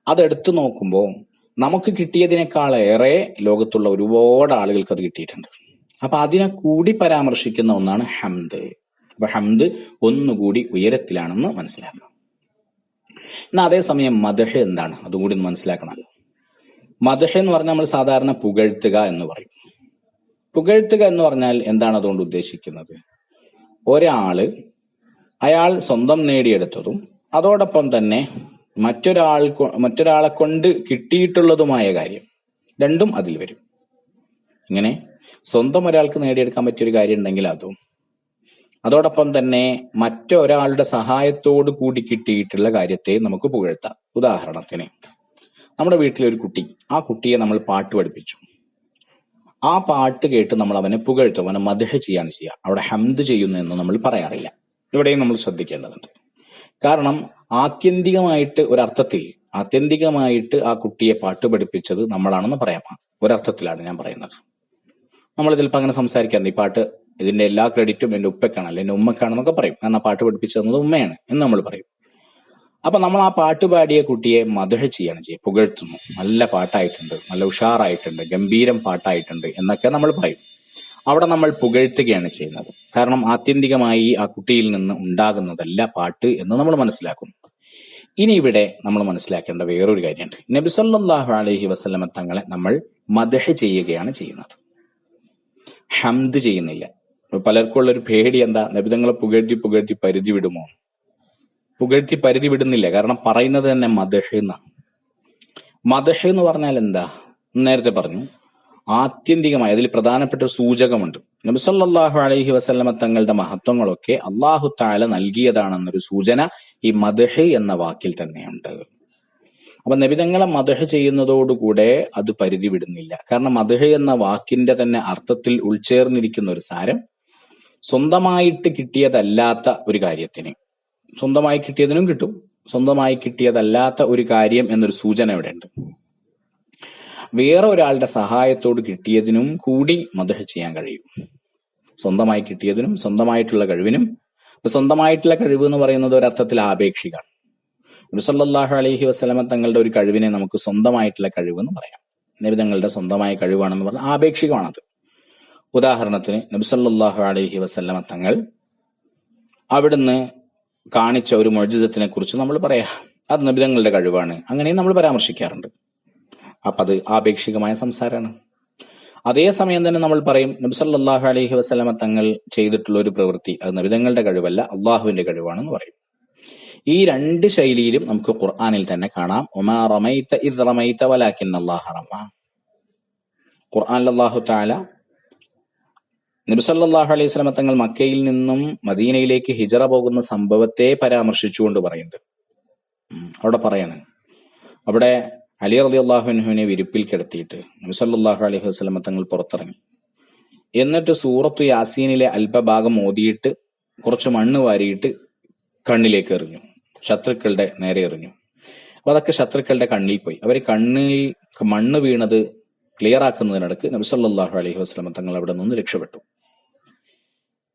A: അതെടുത്തു നോക്കുമ്പോൾ നമുക്ക് കിട്ടിയതിനേക്കാളേറെ ലോകത്തുള്ള ഒരുപാട് ആളുകൾക്ക് അത് കിട്ടിയിട്ടുണ്ട്. അപ്പൊ അതിനെ കൂടി പരാമർശിക്കുന്ന ഒന്നാണ് ഹംദ്. അപ്പൊ ഹംദ് ഒന്നുകൂടി ഉയരത്തിലാണെന്ന് മനസ്സിലാക്കാം. എന്നാൽ അതേസമയം മദ്ഹ് എന്താണ്? അതുകൂടി ഒന്ന് മനസ്സിലാക്കണമല്ലോ. മദ്ഹ് എന്ന് പറഞ്ഞാൽ നമ്മൾ സാധാരണ പുകഴ്ത്തുക എന്ന് പറയും. പുകഴ്ത്തുക എന്ന് പറഞ്ഞാൽ എന്താണ് അതുകൊണ്ട് ഉദ്ദേശിക്കുന്നത്? അയാൾ സ്വന്തം നേടിയെടുത്തതും അതോടൊപ്പം തന്നെ മറ്റൊരാളെ കൊണ്ട് കിട്ടിയിട്ടുള്ളതുമായ കാര്യം രണ്ടും അതിൽ വരും. ഇങ്ങനെ സ്വന്തം ഒരാൾക്ക് നേടിയെടുക്കാൻ പറ്റിയൊരു കാര്യം ഉണ്ടെങ്കിൽ അതും, അതോടൊപ്പം തന്നെ മറ്റൊരാളുടെ സഹായത്തോട് കൂടി കിട്ടിയിട്ടുള്ള കാര്യത്തെ നമുക്ക് പുകഴ്ത്താം. ഉദാഹരണത്തിന്, നമ്മുടെ വീട്ടിലൊരു കുട്ടി, ആ കുട്ടിയെ നമ്മൾ പാട്ട് പഠിപ്പിച്ചു. ആ പാട്ട് കേട്ട് നമ്മൾ അവനെ പുകഴ്ത്തും, അവനെ മദ്ഹ് ചെയ്യാണ് ചെയ്യുക. അവിടെ ഹംദ് ചെയ്യുന്നു എന്ന് നമ്മൾ പറയാറില്ല. ഇവിടെയും നമ്മൾ ശ്രദ്ധിക്കേണ്ടതുണ്ട്. കാരണം ആത്യന്തികമായിട്ട് ആ കുട്ടിയെ പാട്ട് പഠിപ്പിച്ചത് നമ്മളാണെന്ന് പറയാം. ഒരർത്ഥത്തിലാണ് ഞാൻ പറയുന്നത്. നമ്മൾ ചിലപ്പോൾ അങ്ങനെ സംസാരിക്കാറുണ്ട്, ഈ പാട്ട് ഇതിന്റെ എല്ലാ ക്രെഡിറ്റും എന്റെ ഉപ്പയ്ക്കാണ് അല്ലെ എന്റെ ഉമ്മക്കാണെന്നൊക്കെ പറയും. കാരണം ആ പാട്ട് പഠിപ്പിച്ചു തന്നത് ഉമ്മയാണ് എന്ന് നമ്മൾ പറയും. അപ്പൊ നമ്മൾ ആ പാട്ട് പാടിയ കുട്ടിയെ മദ്ഹ് ചെയ്യാണ് ചെയ്യുക, പുകഴ്ത്തുന്നു. നല്ല പാട്ടായിട്ടുണ്ട്, നല്ല ഉഷാറായിട്ടുണ്ട്, ഗംഭീരം പാട്ടായിട്ടുണ്ട് എന്നൊക്കെ നമ്മൾ പറയും. അവിടെ നമ്മൾ പുകഴ്ത്തുകയാണ് ചെയ്യുന്നത്. കാരണം ആത്യന്തികമായി ആ കുട്ടിയിൽ നിന്ന് ഉണ്ടാകുന്നതല്ല പാട്ട് എന്ന് നമ്മൾ മനസ്സിലാക്കുന്നു. ഇനി ഇവിടെ നമ്മൾ മനസ്സിലാക്കേണ്ട വേറൊരു കാര്യമുണ്ട്. നബി സല്ലല്ലാഹു അലൈഹി വസല്ലമ തങ്ങളെ നമ്മൾ മദ്ഹ് ചെയ്യുകയാണ് ചെയ്യുന്നത്, ഹംദ് ചെയ്യുന്നില്ല. പലർക്കും ഉള്ളൊരു പേടി എന്താ, നബി തങ്ങളെ പുകഴ്ത്തി പരിധി വിടുമോ? പുകഴ്ത്തി പരിധി വിടുന്നില്ല. കാരണം പറയുന്നത് തന്നെ മദ്ഹ് എന്നാണ്. മദ്ഹ് എന്ന് പറഞ്ഞാൽ എന്താ? നേരത്തെ പറഞ്ഞു, ആത്യന്തികമായി അതിൽ പ്രധാനപ്പെട്ട ഒരു സൂചകമുണ്ട്. നബി സല്ലല്ലാഹു അലൈഹി വസല്ലമ തങ്ങളുടെ മഹത്വങ്ങളൊക്കെ അല്ലാഹു തആല നൽകിയതാണെന്നൊരു സൂചന ഈ മദ്ഹ് എന്ന വാക്കിൽ തന്നെയുണ്ട്. അപ്പൊ നബി തങ്ങളെ മദ്ഹ് ചെയ്യുന്നതോടുകൂടെ അത് പരിധി വിടുന്നില്ല. കാരണം മദ്ഹ് എന്ന വാക്കിന്റെ തന്നെ അർത്ഥത്തിൽ ഉൾച്ചേർന്നിരിക്കുന്ന ഒരു സാരം, സ്വന്തമായിട്ട് കിട്ടിയതല്ലാത്ത ഒരു കാര്യത്തിന് സ്വന്തമായി കിട്ടിയതിനും കിട്ടും, സ്വന്തമായി കിട്ടിയതല്ലാത്ത ഒരു കാര്യം എന്നൊരു സൂചന ഇവിടെ ഉണ്ട്. വേറെ ഒരാളുടെ സഹായത്തോട് കിട്ടിയതിനും കൂടി മദ്ഹ് ചെയ്യാൻ കഴിയും. സ്വന്തമായി കിട്ടിയതിനും സ്വന്തമായിട്ടുള്ള കഴിവിനും. സ്വന്തമായിട്ടുള്ള കഴിവ് എന്ന് പറയുന്നത് ഒരർത്ഥത്തിൽ ആപേക്ഷികമാണ്. നബി സല്ലല്ലാഹു അലൈഹി വസല്ലമ തങ്ങളുടെ ഒരു കഴിവിനെ നമുക്ക് സ്വന്തമായിട്ടുള്ള കഴിവ് എന്ന് പറയാം. നബി തങ്ങളുടെ സ്വന്തമായ കഴിവാണെന്ന് പറഞ്ഞാൽ ആപേക്ഷികമാണത്. ഉദാഹരണത്തിന് നബി സല്ലല്ലാഹു അലൈഹി വസല്ലമ തങ്ങൾ അവിടുന്ന് കാണിച്ച ഒരു മുഅ്ജിസത്തിനെ കുറിച്ച് നമ്മൾ പറയാം, അത് നബി തങ്ങളുടെ കഴിവാണ്, അങ്ങനെയും നമ്മൾ പരാമർശിക്കാറുണ്ട്. അപ്പൊ അത് ആപേക്ഷികമായ സംസാരമാണ്. അതേസമയം തന്നെ നമ്മൾ പറയും നബി സല്ലല്ലാഹു അലൈഹി വസല്ലമ തങ്ങൾ ചെയ്തിട്ടുള്ള ഒരു പ്രവൃത്തി അത് നബി തങ്ങളുടെ കഴിവല്ല, അള്ളാഹുവിന്റെ കഴിവാണെന്ന് പറയും. ഈ രണ്ട് ശൈലിയിലും നമുക്ക് ഖുർആനിൽ തന്നെ കാണാം. ഒമാ റമൈത ഇദ് റമൈത വലാകിന്നല്ലാഹ റമ. ഖുർആനിൽ അല്ലാഹു തആല നബി സല്ലല്ലാഹു അലൈഹി വസല്ലമ തങ്ങൾ മക്കയിൽ നിന്നും മദീനയിലേക്ക് ഹിജറ പോകുന്ന സംഭവത്തെ പരാമർശിച്ചുകൊണ്ട് പറയുന്നുണ്ട്. അവിടെ പറയാണ്, അവിടെ അലി റളിയല്ലാഹു അൻഹുവിനെ വിരിപ്പിൽ കിടത്തിയിട്ട് നബി സല്ലല്ലാഹു അലൈഹി വസല്ലമ തങ്ങൾ പുറത്തിറങ്ങി. എന്നിട്ട് സൂറത്തു യാസീനിലെ അല്പഭാഗം ഓതിയിട്ട് കുറച്ച് മണ്ണ് വാരിയിട്ട് കണ്ണിലേക്ക് എറിഞ്ഞു, ശത്രുക്കളുടെ നേരെ എറിഞ്ഞു. അപ്പൊ അതൊക്കെ ശത്രുക്കളുടെ കണ്ണിൽ പോയി. അവർ കണ്ണിൽ മണ്ണ് വീണത് ക്ലിയർ ആക്കുന്നതിനിടക്ക് നബി സല്ലല്ലാഹു അലൈഹി വസല്ലമ തങ്ങൾ അവിടെ നിന്ന് രക്ഷപ്പെട്ടു.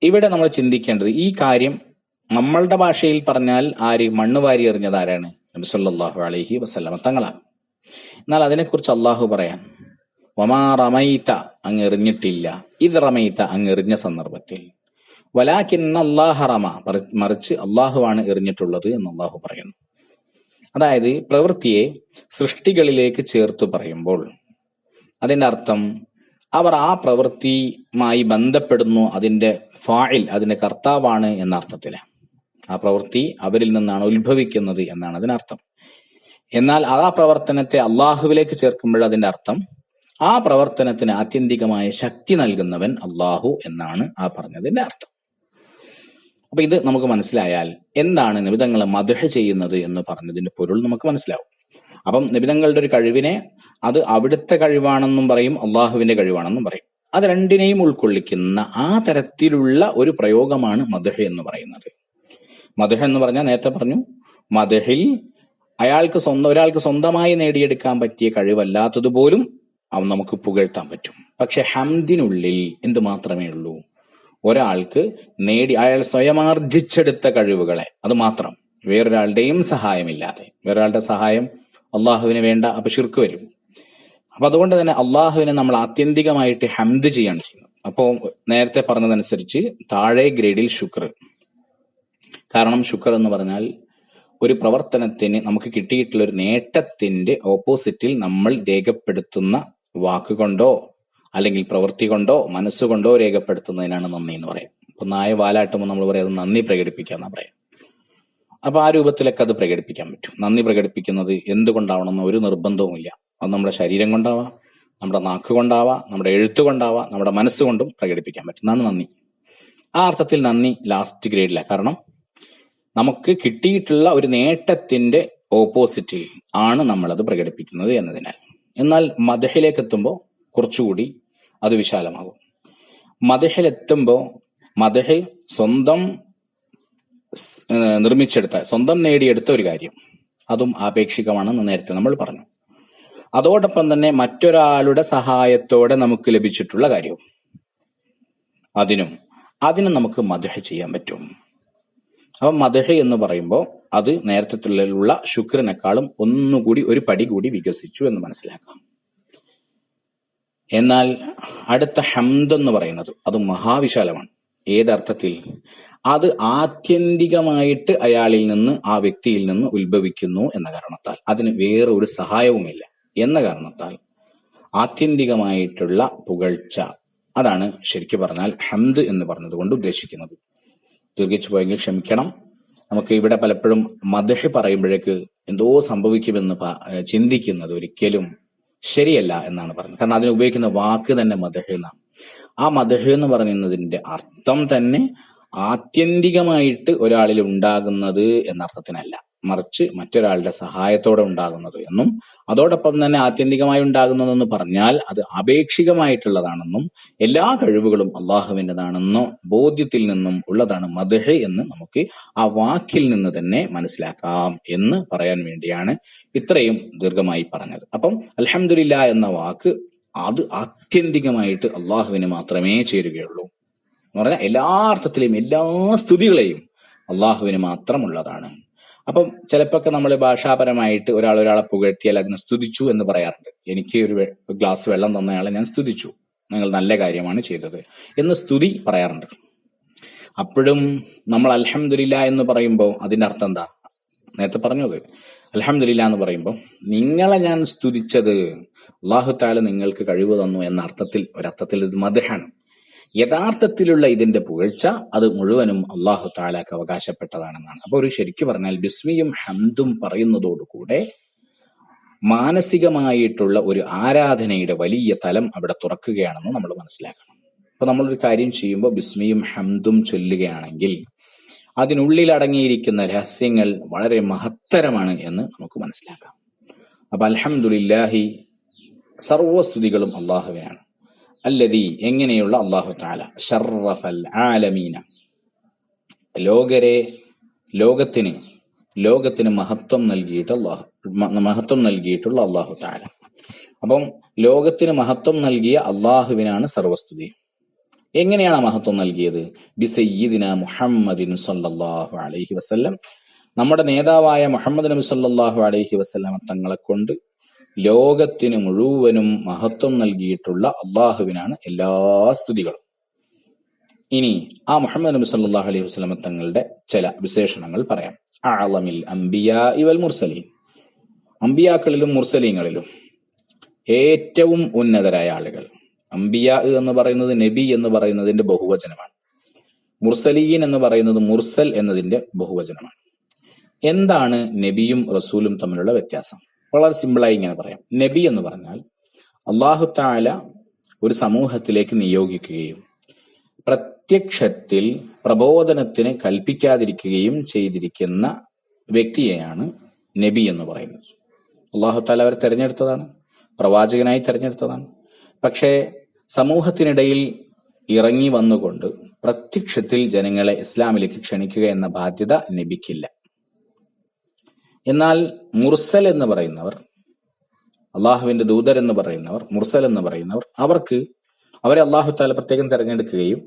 A: ഇവിടെ നമ്മൾ ചിന്തിക്കേണ്ടത്, ഈ കാര്യം നമ്മളുടെ ഭാഷയിൽ പറഞ്ഞാൽ മണ്ണ് വാരി എറിഞ്ഞത് ആരാണ്? നബി സല്ലല്ലാഹു അലൈഹി വസല്ലമ തങ്ങളാണ്. എന്നാൽ അതിനെക്കുറിച്ച് അള്ളാഹു പറയാൻ, വമാ റമൈത, അങ്ങ് എറിഞ്ഞിട്ടില്ല, ഇത് റമൈത, അങ്ങ് എറിഞ്ഞ സന്ദർഭത്തിൽ, വലാകിന്നല്ലാഹ റമ, മറിച്ച് അള്ളാഹുവാണ് എറിഞ്ഞിട്ടുള്ളത് എന്ന് അള്ളാഹു പറയുന്നു. അതായത് പ്രവൃത്തിയെ സൃഷ്ടികളിലേക്ക് ചേർത്ത് പറയുമ്പോൾ അതിന്റെ അർത്ഥം അവർ ആ പ്രവൃത്തിയുമായി ബന്ധപ്പെടുന്നു, അതിന്റെ ഫാഇൽ, അതിന്റെ കർത്താവാണ് എന്ന അർത്ഥത്തിലാണ്. ആ പ്രവൃത്തി അവരിൽ നിന്നാണ് ഉത്ഭവിക്കുന്നത് എന്നാണ് അതിനർത്ഥം. എന്നാൽ ആ പ്രവർത്തനത്തെ അള്ളാഹുവിലേക്ക് ചേർക്കുമ്പോൾ അതിന്റെ അർത്ഥം ആ പ്രവർത്തനത്തിന് ആത്യന്തികമായ ശക്തി നൽകുന്നവൻ അള്ളാഹു എന്നാണ് ആ പറഞ്ഞതിന്റെ അർത്ഥം. അപ്പൊ ഇത് നമുക്ക് മനസ്സിലായാൽ എന്താണ് നബിതങ്ങളെ മദ്ഹ് ചെയ്യുന്നത് എന്ന് പറഞ്ഞതിന്റെ പൊരുൾ നമുക്ക് മനസ്സിലാവും. അപ്പം നബിതങ്ങളുടെ ഒരു കഴിവിനെ അത് അവിടുത്തെ കഴിവാണെന്നും പറയും, അള്ളാഹുവിന്റെ കഴിവാണെന്നും പറയും. അത് രണ്ടിനെയും ഉൾക്കൊള്ളിക്കുന്ന ആ തരത്തിലുള്ള ഒരു പ്രയോഗമാണ് മദ്ഹ് എന്ന് പറയുന്നത്. മദ്ഹ് എന്ന് പറഞ്ഞാൽ നേരത്തെ പറഞ്ഞു, മദ്ഹിൽ ഒരാൾക്ക് സ്വന്തമായി നേടിയെടുക്കാൻ പറ്റിയ കഴിവല്ലാത്തതുപോലും നമുക്ക് പുകഴ്ത്താൻ പറ്റും. പക്ഷെ ഹംദിനുള്ളിൽ എന്ത് മാത്രമേ ഉള്ളൂ? ഒരാൾക്ക് അയാൾ സ്വയമാർജിച്ചെടുത്ത കഴിവുകളെ, അത് മാത്രം, വേറൊരാളുടെയും സഹായമില്ലാതെ. വേറൊരാളുടെ സഹായം അള്ളാഹുവിന് വേണ്ട, അപ്പൊ ശിർക്ക് വരും. അപ്പൊ അതുകൊണ്ട് തന്നെ അള്ളാഹുവിനെ നമ്മൾ ആത്യന്തികമായിട്ട് ഹംദ് ചെയ്യാണ് ചെയ്യുന്നത്. അപ്പോ നേരത്തെ പറഞ്ഞതനുസരിച്ച് താഴെ ഗ്രേഡിൽ ശുക്ർ. കാരണം ശുക്ർ എന്ന് പറഞ്ഞാൽ ഒരു പ്രവർത്തനത്തിന് നമുക്ക് കിട്ടിയിട്ടുള്ള ഒരു നേട്ടത്തിന്റെ ഓപ്പോസിറ്റിൽ നമ്മൾ രേഖപ്പെടുത്തുന്ന വാക്കുകൊണ്ടോ അല്ലെങ്കിൽ പ്രവൃത്തി കൊണ്ടോ മനസ്സുകൊണ്ടോ രേഖപ്പെടുത്തുന്നതിനാണ് നന്ദി എന്ന് പറയാം. ഇപ്പൊ നായ വാലാട്ടുമ്പോൾ നമ്മൾ പറയാം അത് നന്ദി പ്രകടിപ്പിക്കാന്നാ പറയാം. അപ്പൊ ആ രൂപത്തിലൊക്കെ അത് പ്രകടിപ്പിക്കാൻ പറ്റും. നന്ദി പ്രകടിപ്പിക്കുന്നത് എന്തുകൊണ്ടാവണമെന്ന് ഒരു നിർബന്ധവുമില്ല. അത് നമ്മുടെ ശരീരം കൊണ്ടാവാം, നമ്മുടെ നാക്ക് കൊണ്ടാവാം, നമ്മുടെ എഴുത്ത് കൊണ്ടാവാം, നമ്മുടെ മനസ്സുകൊണ്ടും പ്രകടിപ്പിക്കാൻ പറ്റുന്നതാണ് നന്ദി. ആ അർത്ഥത്തിൽ നന്ദി ലാസ്റ്റ് ഗ്രേഡില്ല. കാരണം നമുക്ക് കിട്ടിയിട്ടുള്ള ഒരു നേട്ടത്തിന്റെ ഓപ്പോസിറ്റിൽ ആണ് നമ്മളത് പ്രകടിപ്പിക്കുന്നത് എന്നതിനാൽ. എന്നാൽ മദ്ഹിലേക്ക് എത്തുമ്പോൾ കുറച്ചുകൂടി അത് വിശാലമാകും. മദ്ഹിലെത്തുമ്പോൾ മദ്ഹ് സ്വന്തം നിർമ്മിച്ചെടുത്ത, സ്വന്തം നേടിയെടുത്ത ഒരു കാര്യം, അതും ആപേക്ഷികമാണെന്ന് നേരത്തെ നമ്മൾ പറഞ്ഞു. അതോടൊപ്പം തന്നെ മറ്റൊരാളുടെ സഹായത്തോടെ നമുക്ക് ലഭിച്ചിട്ടുള്ള കാര്യവും, അതിനും നമുക്ക് മദ്ഹ് ചെയ്യാൻ പറ്റും. അപ്പൊ മദ്ഹ് എന്ന് പറയുമ്പോൾ അത് നേരത്തെയുള്ള ശുക്രിനേക്കാളും ഒന്നുകൂടി ഒരു പടി കൂടി വികസിച്ചു എന്ന് മനസ്സിലാക്കാം. എന്നാൽ അടുത്ത ഹംദ് എന്ന് പറയുന്നത് അത് മഹാവിശാലമാണ്. ഏതർത്ഥത്തിൽ? അത് ആത്യന്തികമായിട്ട് അയാളിൽ നിന്ന്, ആ വ്യക്തിയിൽ നിന്ന് ഉത്ഭവിക്കുന്നു എന്ന കാരണത്താൽ, അതിന് വേറെ ഒരു സഹായവുമില്ല എന്ന കാരണത്താൽ ആത്യന്തികമായിട്ടുള്ള പുകഴ്ച, അതാണ് ശരിക്കു പറഞ്ഞാൽ ഹംദ് എന്ന് പറഞ്ഞത് കൊണ്ട് ഉദ്ദേശിക്കുന്നത്. ദീർഘിച്ചു പോയെങ്കിൽ ക്ഷമിക്കണം. നമുക്ക് ഇവിടെ പലപ്പോഴും മദ്ഹ് പറയുമ്പോഴേക്ക് എന്തോ സംഭവിക്കുമെന്ന് ചിന്തിക്കുന്നത് ഒരിക്കലും ശരിയല്ല എന്നാണ് പറഞ്ഞത്. കാരണം അതിന് ഉപയോഗിക്കുന്ന വാക്ക് തന്നെ മദ്ഹ് എന്നാണ്. ആ മദ്ഹ് എന്ന് പറയുന്നതിന്റെ അർത്ഥം തന്നെ ആത്യന്തികമായിട്ട് ഒരാളിൽ ഉണ്ടാകുന്നത് എന്നർത്ഥത്തിനല്ല, മറിച്ച് മറ്റൊരാളുടെ സഹായത്തോടെ ഉണ്ടാകുന്നത് എന്നും, അതോടൊപ്പം തന്നെ ആത്യന്തികമായി ഉണ്ടാകുന്നതെന്ന് പറഞ്ഞാൽ അത് ആപേക്ഷികമായിട്ടുള്ളതാണെന്നും എല്ലാ കഴിവുകളും അള്ളാഹുവിൻ്റെതാണെന്നോ ബോധ്യത്തിൽ നിന്നും ഉള്ളതാണ് മദ്ഹ് എന്ന് നമുക്ക് ആ വാക്കിൽ നിന്ന് തന്നെ മനസ്സിലാക്കാം എന്ന് പറയാൻ വേണ്ടിയാണ് ഇത്രയും ദീർഘമായി പറഞ്ഞത്. അപ്പം അൽഹംദുലില്ലാ എന്ന വാക്ക് അത് ആത്യന്തികമായിട്ട് അള്ളാഹുവിന് മാത്രമേ ചേരുകയുള്ളൂ എന്ന് പറഞ്ഞാൽ എല്ലാ അർത്ഥത്തിലെയും എല്ലാ സ്തുതികളെയും അള്ളാഹുവിന് മാത്രമുള്ളതാണ്. അപ്പം ചിലപ്പോൾ നമ്മൾ ഭാഷാപരമായിട്ട് ഒരാളെ പുകഴ്ത്തിയാൽ അതിനെ സ്തുതിച്ചു എന്ന് പറയാറുണ്ട്. എനിക്ക് ഒരു ഗ്ലാസ് വെള്ളം തന്നയാളെ ഞാൻ സ്തുതിച്ചു, നിങ്ങൾ നല്ല കാര്യമാണ് ചെയ്തത് എന്ന് സ്തുതി പറയാറുണ്ട്. അപ്പോഴും നമ്മൾ അൽഹംദുലില്ലാ എന്ന് പറയുമ്പോൾ അതിന്റെ അർത്ഥം എന്താ? നേരത്തെ പറഞ്ഞത് അൽഹംദുലില്ലാ എന്ന് പറയുമ്പോൾ നിങ്ങളെ ഞാൻ സ്തുതിച്ചത് അല്ലാഹു തആല നിങ്ങൾക്ക് കഴിവ് തന്നു എന്ന അർത്ഥത്തിൽ, ഒരർത്ഥത്തിൽ ഇത് മദ്ഹാണ്. യഥാർത്ഥത്തിലുള്ള ഇതിന്റെ പുകഴ്ച അത് മുഴുവനും അല്ലാഹു തആലക്ക് അവകാശപ്പെട്ടതാണെന്നാണ്. അപ്പൊ ഒരു ശരിക്കു പറഞ്ഞാൽ ബിസ്മിയും ഹംദും പറയുന്നതോടുകൂടെ മാനസികമായിട്ടുള്ള ഒരു ആരാധനയുടെ വലിയ തലം അവിടെ തുറക്കുകയാണെന്ന് നമ്മൾ മനസ്സിലാക്കണം. അപ്പൊ നമ്മളൊരു കാര്യം ചെയ്യുമ്പോൾ ബിസ്മിയും ഹംദും ചൊല്ലുകയാണെങ്കിൽ അതിനുള്ളിൽ അടങ്ങിയിരിക്കുന്ന രഹസ്യങ്ങൾ വളരെ മഹത്തരമാണ് എന്ന് നമുക്ക് മനസ്സിലാക്കാം. അപ്പൊ അൽഹംദുലില്ലാഹി, സർവസ്തുതികളും അള്ളാഹുവിനാണ്. അല്ലദീ, എങ്ങനെയുള്ള അല്ലാഹു തആല, ശറഫൽ ആലമീന, ലോകത്തിന് മഹത്വം നൽകിയിട്ടുള്ള അല്ലാഹു തആല. അപ്പം ലോകത്തിന് മഹത്വം നൽകിയ അള്ളാഹുവിനാണ് സർവസ്തുതി. എങ്ങനെയാണ് മഹത്വം നൽകിയത്? ബിസയ്യിദിന മുഹമ്മദിൻ സല്ലല്ലാഹു അലൈഹി വസല്ലം, നമ്മുടെ നേതാവായ മുഹമ്മദ് നബി സല്ലല്ലാഹു അലൈഹി വസല്ലം തങ്ങളെ കൊണ്ട് ലോകത്തിന് മുഴുവനും മഹത്വം നൽകിയിട്ടുള്ള അള്ളാഹുവിനാണ് എല്ലാ സ്തുതികളും. ഇനി ആ മുഹമ്മദ് നബി സല്ലല്ലാഹു അലൈഹി വസല്ലം തങ്ങളുടെ ചില വിശേഷണങ്ങൾ പറയാം. അഅ്ളമിൽ അംബിയാഇ വൽ മുർസലീൻ, അംബിയാക്കളിലും മുർസലീങ്ങളിലും ഏറ്റവും ഉന്നതരായ ആളുകൾ. അംബിയാ എന്ന് പറയുന്നത് നബി എന്ന് പറയുന്നതിന്റെ ബഹുവചനമാണ്. മുർസലീൻ എന്ന് പറയുന്നത് മുർസൽ എന്നതിന്റെ ബഹുവചനമാണ്. എന്താണ് നബിയും റസൂലും തമ്മിലുള്ള വ്യത്യാസം? വളരെ സിമ്പിളായി ഇങ്ങനെ പറയാം. നബി എന്ന് പറഞ്ഞാൽ അല്ലാഹു തആല ഒരു സമൂഹത്തിലേക്ക് നിയോഗിക്കുകയും പ്രത്യക്ഷത്തിൽ പ്രബോധനത്തിന് കൽപ്പിക്കാതിരിക്കുകയും ചെയ്തിരിക്കുന്ന വ്യക്തിയെയാണ് നബി എന്ന് പറയുന്നത്. അല്ലാഹു തആല അവരെ തെരഞ്ഞെടുത്തതാണ്, പ്രവാചകനായി തെരഞ്ഞെടുത്തതാണ്. പക്ഷേ സമൂഹത്തിനിടയിൽ ഇറങ്ങി വന്നുകൊണ്ട് പ്രത്യക്ഷത്തിൽ ജനങ്ങളെ ഇസ്ലാമിലേക്ക് ക്ഷണിക്കുക എന്ന ബാധ്യത നബിക്കില്ല. എന്നാൽ മുർസൽ എന്ന് പറയുന്നവർ, അള്ളാഹുവിന്റെ ദൂതർ എന്ന് പറയുന്നവർ, മുർസൽ എന്ന് പറയുന്നവർ, അവരെ അള്ളാഹു തആല പ്രത്യേകം തെരഞ്ഞെടുക്കുകയും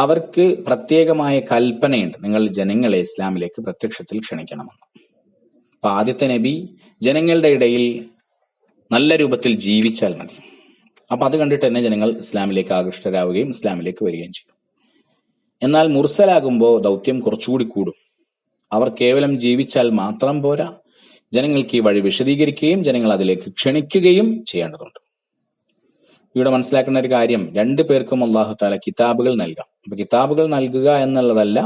A: അവർക്ക് പ്രത്യേകമായ കൽപ്പനയുണ്ട്, നിങ്ങൾ ജനങ്ങളെ ഇസ്ലാമിലേക്ക് പ്രത്യക്ഷത്തിൽ ക്ഷണിക്കണമെന്ന്. അപ്പൊ ആദ്യത്തെ നബി ജനങ്ങളുടെ ഇടയിൽ നല്ല രൂപത്തിൽ ജീവിച്ചാൽ മതി. അപ്പൊ അത് കണ്ടിട്ട് തന്നെ ജനങ്ങൾ ഇസ്ലാമിലേക്ക് ആകൃഷ്ടരാവുകയും ഇസ്ലാമിലേക്ക് വരികയും ചെയ്യും. എന്നാൽ മുർസലാകുമ്പോൾ ദൗത്യം കുറച്ചുകൂടി കൂടും. അവർ കേവലം ജീവിച്ചാൽ മാത്രം പോരാ, ജനങ്ങൾക്ക് ഈ വഴി വിശദീകരിക്കുകയും ജനങ്ങൾ അതിലേക്ക് ക്ഷണിക്കുകയും ചെയ്യേണ്ടതുണ്ട്. ഇവിടെ മനസ്സിലാക്കുന്ന ഒരു കാര്യം, രണ്ടു പേർക്കും അല്ലാഹു തആല കിതാബുകൾ നൽകാം. അപ്പൊ കിതാബുകൾ നൽകുക എന്നുള്ളതല്ല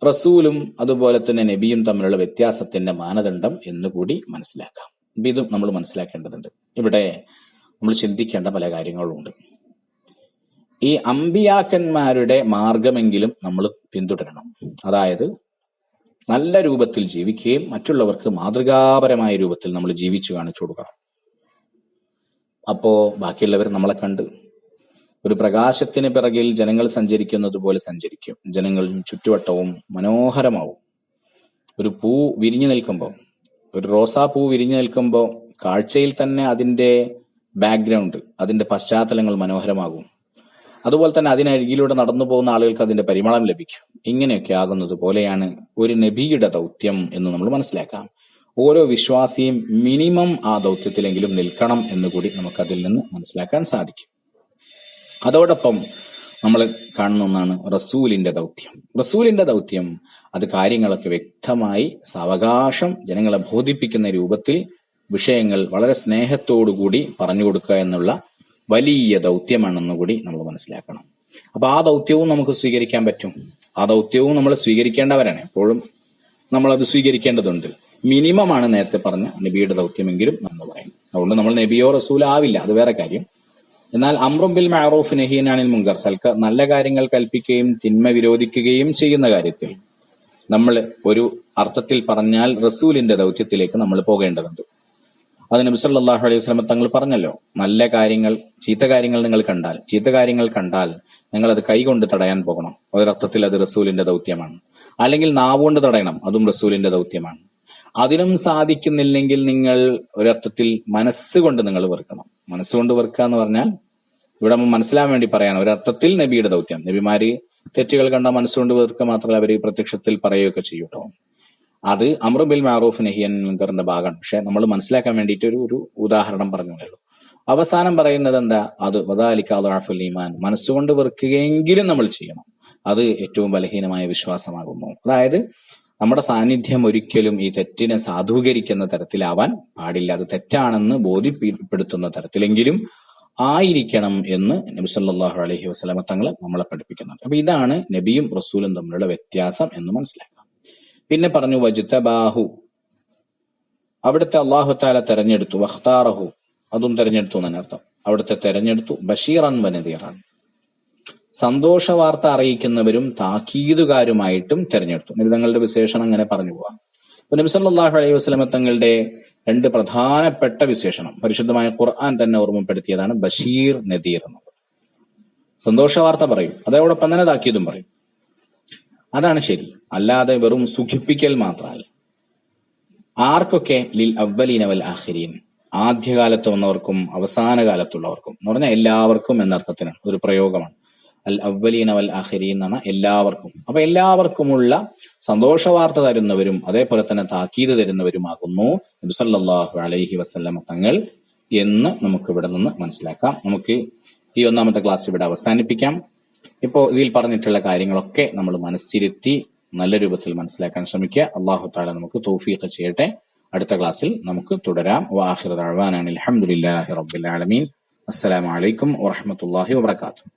A: റസൂലും അതുപോലെ തന്നെ നബിയും തമ്മിലുള്ള വ്യത്യാസത്തിന്റെ മാനദണ്ഡം എന്നുകൂടി മനസ്സിലാക്കാം. ഇതും നമ്മൾ മനസ്സിലാക്കേണ്ടതുണ്ട്. ഇവിടെ നമ്മൾ ചിന്തിക്കേണ്ട പല കാര്യങ്ങളുണ്ട്. ഈ അമ്പിയാക്കന്മാരുടെ മാർഗമെങ്കിലും നമ്മൾ പിന്തുടരണം. അതായത് നല്ല രൂപത്തിൽ ജീവിക്കുകയും മറ്റുള്ളവർക്ക് മാതൃകാപരമായ രൂപത്തിൽ നമ്മൾ ജീവിച്ചു കാണിച്ചു കൊടുക്കണം. അപ്പോ ബാക്കിയുള്ളവർ നമ്മളെ കണ്ട് ഒരു പ്രകാശത്തിന് പിറകിൽ ജനങ്ങൾ സഞ്ചരിക്കുന്നത് പോലെ സഞ്ചരിക്കും. ജനങ്ങളും ചുറ്റുവട്ടവും മനോഹരമാവും. ഒരു പൂ വിരിഞ്ഞു നിൽക്കുമ്പോൾ, ഒരു റോസാപ്പൂ വിരിഞ്ഞു നിൽക്കുമ്പോൾ കാഴ്ചയിൽ തന്നെ അതിന്റെ ബാക്ക്ഗ്രൗണ്ട്, അതിന്റെ പശ്ചാത്തലങ്ങൾ മനോഹരമാകും. അതുപോലെ തന്നെ അതിനരികിലൂടെ നടന്നു പോകുന്ന ആളുകൾക്ക് അതിന്റെ പരിമളം ലഭിക്കും. ഇങ്ങനെയൊക്കെ ആകുന്നത് പോലെയാണ് ഒരു നബിയുടെ ദൗത്യം എന്ന് നമ്മൾ മനസ്സിലാക്കാം. ഓരോ വിശ്വാസിയും മിനിമം ആ ദൗത്യത്തിലെങ്കിലും നിൽക്കണം എന്നുകൂടി നമുക്ക് അതിൽ നിന്ന് മനസ്സിലാക്കാൻ സാധിക്കും. അതോടൊപ്പം നമ്മൾ കാണുന്ന ഒന്നാണ് റസൂലിന്റെ ദൗത്യം. റസൂലിന്റെ ദൗത്യം അത് കാര്യങ്ങളൊക്കെ വ്യക്തമായി സാവകാശം ജനങ്ങളെ ബോധിപ്പിക്കുന്ന രൂപത്തിൽ വിഷയങ്ങൾ വളരെ സ്നേഹത്തോടുകൂടി പറഞ്ഞു കൊടുക്കുക എന്നുള്ള വലിയ ദൗത്യമാണെന്നുകൂടി നമ്മൾ മനസ്സിലാക്കണം. അപ്പൊ ആ ദൗത്യവും നമുക്ക് സ്വീകരിക്കാൻ പറ്റും. ആ ദൗത്യവും നമ്മൾ സ്വീകരിക്കേണ്ടവരാണ്. എപ്പോഴും നമ്മൾ അത് സ്വീകരിക്കേണ്ടതുണ്ട്. മിനിമമാണ് നേരത്തെ പറഞ്ഞ നബിയുടെ ദൗത്യമെങ്കിലും നമ്മൾ പറയും. അതുകൊണ്ട് നമ്മൾ നബിയോ റസൂലോ ആവില്ല, അത് വേറെ കാര്യം. എന്നാൽ അംറും ബിൽ മഅറൂഫ് നഹിയൻ അനിൽ മുൻകർ, നല്ല കാര്യങ്ങൾ കൽപ്പിക്കുകയും തിന്മ വിരോധിക്കുകയും ചെയ്യുന്ന കാര്യത്തിൽ നമ്മൾ ഒരു അർത്ഥത്തിൽ പറഞ്ഞാൽ റസൂലിന്റെ ദൗത്യത്തിലേക്ക് നമ്മൾ പോകേണ്ടതുണ്ട്. അത് നബി സല്ലല്ലാഹു അലൈഹി വസല്ലം തങ്ങൾ പറഞ്ഞല്ലോ, നല്ല കാര്യങ്ങൾ ചീത്ത കാര്യങ്ങൾ കണ്ടാൽ നിങ്ങൾ അത് കൈകൊണ്ട് തടയാൻ പോകണം. ഒരർത്ഥത്തിൽ അത് റസൂലിന്റെ ദൗത്യമാണ്. അല്ലെങ്കിൽ നാവുകൊണ്ട് തടയണം, അതും റസൂലിന്റെ ദൗത്യമാണ്. അതിനും സാധിക്കുന്നില്ലെങ്കിൽ നിങ്ങൾ ഒരർത്ഥത്തിൽ മനസ്സുകൊണ്ട് നിങ്ങൾ വെറുക്കണം. മനസ്സുകൊണ്ട് വെറുക്കുക എന്ന് പറഞ്ഞാൽ ഇവിടെ നമ്മൾ മനസ്സിലാൻ വേണ്ടി പറയാണ്, ഒരർത്ഥത്തിൽ നബിയുടെ ദൗത്യം. നബിമാര് തെറ്റുകൾ കണ്ട മനസ്സുകൊണ്ട് വെറുക്കുക മാത്രമല്ല, അവർ പ്രത്യക്ഷത്തിൽ പറയുകയൊക്കെ ചെയ്യൂട്ടോ. അത് അംറു ബിൽ മഅറൂഫ് നഹി അനിൽ മുൻകറിന്റെ ഭാഗമാണ്. പക്ഷെ നമ്മൾ മനസ്സിലാക്കാൻ വേണ്ടിയിട്ട് ഒരു ഉദാഹരണം പറഞ്ഞേ ഉള്ളൂ. അവസാനം പറയുന്നത് എന്താ? അത് വദാലിക അദ്അഫുൽ ഈമാൻ, മനസ്സുകൊണ്ട് വെറുക്കുകയെങ്കിലും നമ്മൾ ചെയ്യണം. അത് ഏറ്റവും ബലഹീനമായ വിശ്വാസമാകുന്നു. അതായത് നമ്മുടെ സാന്നിധ്യം ഒരിക്കലും ഈ തെറ്റിനെ സാധൂകരിക്കുന്ന തരത്തിലാവാൻ പാടില്ല. അത് തെറ്റാണെന്ന് ബോധ്യപ്പെടുത്തുന്ന തരത്തിലെങ്കിലും ആയിരിക്കണം എന്ന് നബി സല്ലല്ലാഹു അലൈഹി വസല്ലം തങ്ങൾ നമ്മളെ പഠിപ്പിക്കുന്നുണ്ട്. അപ്പൊ ഇതാണ് നബിയും റസൂലും തമ്മിലുള്ള വ്യത്യാസം എന്ന് മനസ്സിലാക്കാം. പിന്നെ പറഞ്ഞു വജ്തബാഹു, അവിടുത്തെ അല്ലാഹു തആല തെരഞ്ഞെടുത്തു. വഖ്താറഹു, അതും തെരഞ്ഞെടുത്തു എന്നർത്ഥം. അവിടുത്തെ തെരഞ്ഞെടുത്തു. ബഷീറൻ വനദീറൻ, സന്തോഷ വാർത്ത അറിയിക്കുന്നവരും താക്കീതുകാരുമായിട്ടും തെരഞ്ഞെടുത്തു. നബി തങ്ങളുടെ വിശേഷണം അങ്ങനെ പറഞ്ഞു പോവാം. അപ്പൊ നബി സല്ലല്ലാഹു അലൈഹി വസല്ലം തങ്ങളുടെ രണ്ട് പ്രധാനപ്പെട്ട വിശേഷണം പരിശുദ്ധമായ ഖുർആൻ തന്നെ ഓർമ്മപ്പെടുത്തിയതാണ് ബഷീർ നദീർ എന്നുള്ളത്. സന്തോഷ വാർത്ത പറയും, അതോടൊപ്പം തന്നെ താക്കീതും പറയും. അതാണ് ശരി. അല്ലാതെ വെറും സുഖിപ്പിക്കൽ മാത്രമല്ല. ആർക്കൊക്കെ? ലിൽ അവ്വലീന വൽ ആഖിരീൻ, ആദ്യകാലത്ത് വന്നവർക്കും അവസാന കാലത്തുള്ളവർക്കും എന്ന് പറഞ്ഞാൽ എല്ലാവർക്കും എന്നർത്ഥത്തിനാണ് ഒരു പ്രയോഗമാണ്. അൽ അവ്വലീന വൽ ആഖിരീൻ എന്ന് പറഞ്ഞാൽ എല്ലാവർക്കും. അപ്പൊ എല്ലാവർക്കുമുള്ള സന്തോഷ വാർത്ത തരുന്നവരും അതേപോലെ തന്നെ താക്കീത് തരുന്നവരുമാകുന്നു നബി സല്ലല്ലാഹു അലൈഹി വസല്ലം തങ്ങൾ എന്ന് നമുക്ക് ഇവിടെ നിന്ന് മനസ്സിലാക്കാം. നമുക്ക് ഈ ഒന്നാമത്തെ ക്ലാസ് ഇവിടെ അവസാനിപ്പിക്കാം. ഇപ്പോ ഇതിൽ പറഞ്ഞിട്ടുള്ള കാര്യങ്ങളൊക്കെ നമ്മൾ മനസ്സിരുത്തി നല്ല രൂപത്തിൽ മനസ്സിലാക്കാൻ ശ്രമിക്കുക. അല്ലാഹു തആല നമുക്ക് തൗഫീഖ് ചെയ്യട്ടെ. അടുത്ത ക്ലാസ്സിൽ നമുക്ക് തുടരാം. വആഖിറു ദഅ്വാനാ അൽഹംദുലില്ലാഹി റബ്ബിൽ ആലമീൻ. അസ്സലാമു അലൈക്കും വറഹ്മത്തുള്ളാഹി വബറകാതുഹു.